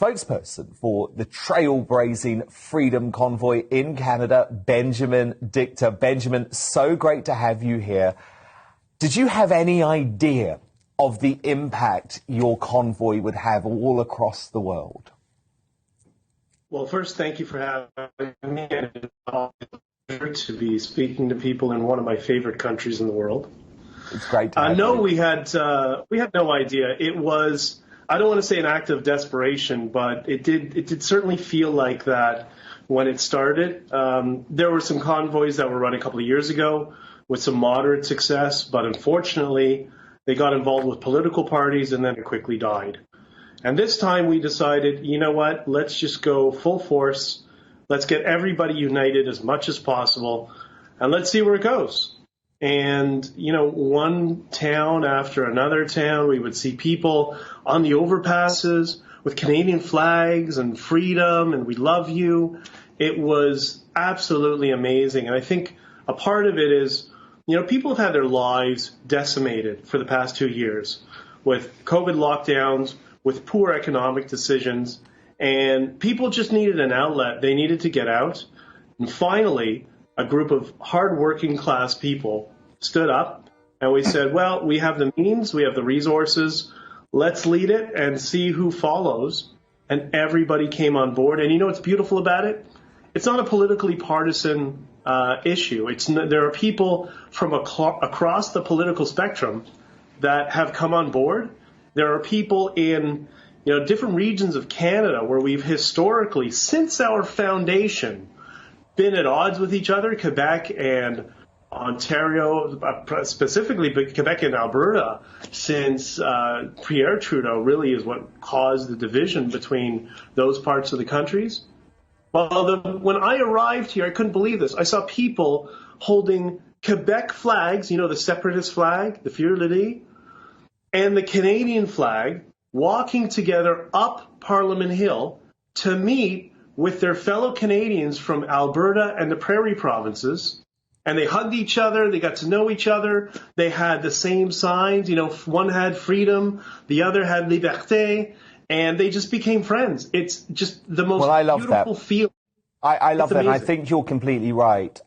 spokesperson for the trailblazing Freedom Convoy in Canada, Benjamin Dichter. Benjamin, so great to have you here. Did you have any idea of the impact your convoy would have all across the world? Well, first, thank you for having me. It's an honor to be speaking to people in one of my favorite countries in the world. It's great to have No, you. we had no idea. It was, I don't want to say an act of desperation, but it did certainly feel like that when it started. There were some convoys that were run a couple of years ago with some moderate success, but unfortunately, they got involved with political parties and then it quickly died. And this time we decided, you know what, let's just go full force. Let's get everybody united as much as possible, and let's see where it goes. And, you know, one town after another town, we would see people on the overpasses with Canadian flags and freedom and we love you. It was absolutely amazing. And I think a part of it is, you know, people have had their lives decimated for the past 2 years with COVID lockdowns, with poor economic decisions, and people just needed an outlet. They needed to get out. And finally, a group of hardworking class people stood up and we said, well, we have the means, we have the resources, let's lead it and see who follows. And everybody came on board. And you know what's beautiful about it? It's not a politically partisan issue. There are people from across the political spectrum that have come on board. There are people in, you know, different regions of Canada where we've historically, since our foundation, been at odds with each other. Quebec and Ontario, specifically, but Quebec and Alberta, since Pierre Trudeau really is what caused the division between those parts of the countries. Well, when I arrived here, I couldn't believe this. I saw people holding Quebec flags, you know, the separatist flag, the Fleur-de-Lis, and the Canadian flag, walking together up Parliament Hill to meet with their fellow Canadians from Alberta and the Prairie provinces. And they hugged each other. They got to know each other. They had the same signs. You know, one had freedom, the other had liberté, and they just became friends. It's just the most beautiful feeling. I love that. And I think you're completely right.